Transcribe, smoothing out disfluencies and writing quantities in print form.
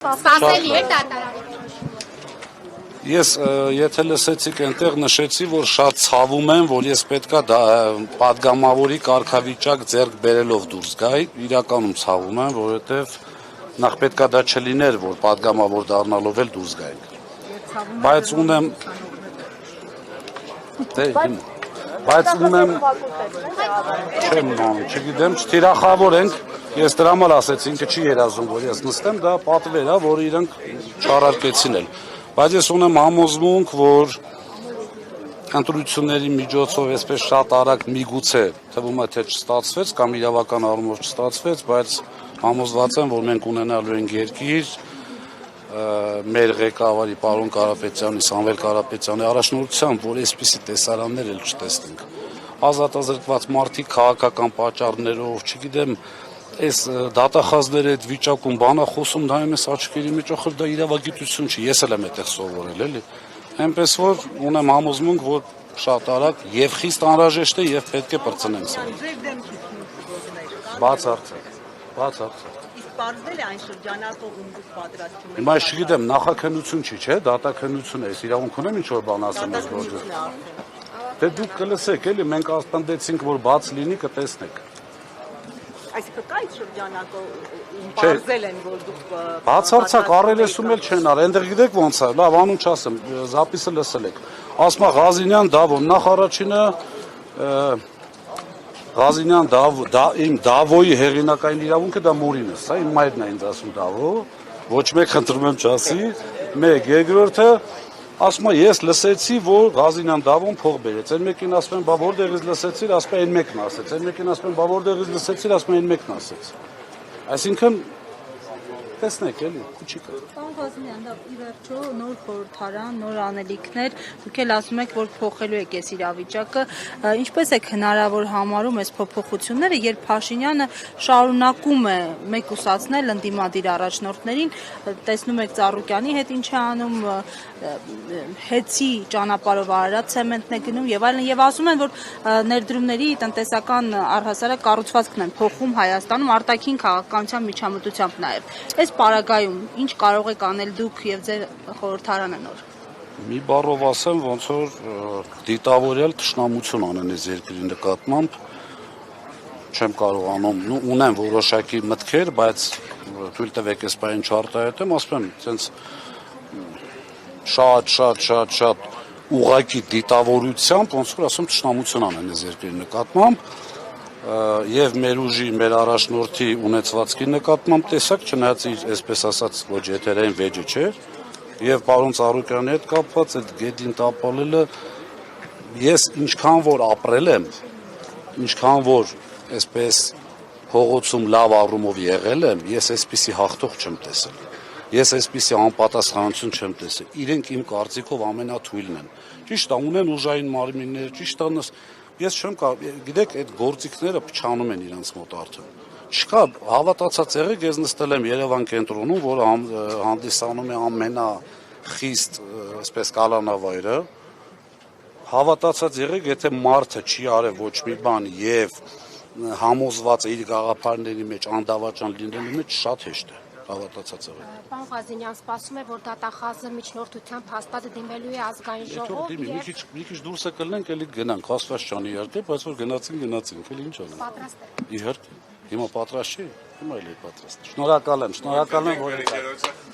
Սպասելի էր դատարանի։ Ես եթե լսեցիք այնտեղ նշեցի, որ շատ ցավում եմ, որ ես պետքա պատգամավորի կարգավիճակ ձեռք բերելով դուրս գայի, իրականում ցավում եմ, որովհետև նախ պետքա դա չլիներ, որ պատգամավոր դառնալով էլ դուրս գայինք։ Բայց ունեմ չեմ անում, չգիտեմ, չթիրախավոր ենք, ես դրա համար ասեցի, ինքը չի երազում, որ ես նստեմ, դա պատվեր է, որ իրենք չարարկեցին էլ։ Բայց ես ունեմ համոզմունք, որ ընտրությունների միջոցով այսպես շատ արագ միգուցե թվում է թե չստացվեց կամ իրավական առումով չստացվեց, բայց համոզված եմ, որ մենք ունենալու ենք երկիր մեր ղեկավարի պարոն Կարապետյանի, Սամվել Կարապետյանի առաջնորդությամբ, որ այսպիսի տեսարաններ էլ չտեսնենք։ Ազատազրկված մարդիկ քաղաքական պատճառներով, չգիտեմ, այս դատախազների այդ վիճակում բանա խոսում նայում ես աչքերի մեջ, ախր դա իրավագիտություն չի, ես էլ եմ այդտեղ սովորել, էլի։ Այնպես որ ունեմ համոզմունք, որ շատ արագ եւ խիստ անհրաժեշտ է եւ պետք է բրցնենք սա։ Բացարձակ։ Իսկ պարզվել է այն շրջանակով ում դուք պատրաստվում եք։ Հիմա չգիտեմ, նախաքննություն չի, չէ՞, դատաքննություն է, իրավունք ունեմ ինչ-որ բան ասեմ այս գործը։ Դե դուք կլսեք, էլի, մենք ասպնդեցինք, որ բաց լինի, կտեսնեք։ Այսինքն կա այդ շրջանակով պարզել են, որ դուք բացարձակ առերեսում էլ չեն արել, այնտեղ գիտեք ոնց է, լավ, անուն չասեմ, զապիսը լսել եք։ Ասում է Ղազինյան Դավոն, նախ առաջինը Ղազինյան իմ Դավոյի հեղինակային իրավունքը դա Մուրինս, սա իմ մայրն է ինձ ասում Դավո, ոչ մեկ խնդրում եմ չասի, մեկ, երկրորդը ասում է ես լսեցի, որ Ղազինյան Դավոն փող բերեց, այն մեկին ասում են, բա որտեղից լսեցիր, ասում են այն մեկն ասեց, այն մեկին ասում են, բա որտեղից լսեցիր, ասում են այն մեկն ասեց։ Այսինքն տեսնեք էլի, քուչիկը։ Պարոն Ղազինյան, դա ի վերջո նոր խորհրդարան, նոր անելիքներ, դուք էլ ասում եք, որ փոխելու եք այս իրավիճակը, ինչպես եք հնարավոր համարում այս փոփոխությունները, երբ Փաշինյանը շարունակում է մեկուսացնել ընդդիմադիր առաջնորդներին, տեսնում եք Ծառուկյանի հետ ինչ է անում, հեցի ճանապարհով Արարատ ցեմենտն է գնում եւ այլն, եւ ասում են, որ ներդրումների տնտեսական առհասարակ կառուցվածքն են փոխում Հայաստանում արտաքին քաղաքականության միջամտությամբ նաեւ։ Այս պարագայում ինչ կարող եք անել դուք եւ ձեր խորհրդարանը նոր։ Մի բառով ասեմ, ոնց որ դիտավորյալ թշնամություն անեն այս երկրի նկատմամբ, չեմ կարողանում, ունեմ որոշակի մտքեր, բայց թույլ տվեք այս բանը չարտահայտեմ, ասում եմ, ցենց շատ ուղղակի դիտավորությամբ, ոնց որ ասում թշնամություն անեն այս երկրի նկատմամբ, եւ մեր ուժի, մեր առաջնորդի ունեցվածքի նկատմամբ տեսակ, չնայած իր, այսպես ասած, ոչ եթերային վեճը չէր, եւ պարոն Ծառուկյանի հետ կապված այդ գետին տապալելը ես ինչքան որ ապրել եմ, ինչքան որ այսպես փողոցում լավ առումով եղել եմ, ես այսպիսի հաղթող չեմ տեսել։ Ես այսպիսի անպատասխանություն չեմ տեսել։ Իրենք իմ կարծիքով ամենաթույլն են։ Ճիշտ է, ունեն ուժային մարմիններ, ճիշտ է, ես չեմ կարող, գիտեք, այդ գործիքները փչանում են իրենց մոտ արդեն։ Չկա, հավատացած եղեք, ես նստել եմ Երևան կենտրոնում, որ հանդիսանում է ամենախիստ, այսպես կալանավայրը։ Հավատացած եղեք, եթե մարդը չի արել ոչ մի բան եւ համոզված է իր գաղափարների մեջ անդավաճան լինելու մեջ, շատ հեշտ է։ Հավատացած եղեք։ Պարոն Ղազինյան, սպասում է, որ դատախազը միջնորդությամբ հաստատ դիմելու է ազգային ժողով եւ մի քիչ դուրս կլնենք, էլի գնանք, ասված չանի իհարկե, բայց որ գնացինք, էլի ինչ անենք։ պատրաստ եք։ Իհարկե։ Հիմա պատրաստ չի, հիմա էլի պատրաստ։ Շնորհակալ եմ, որ եկաք։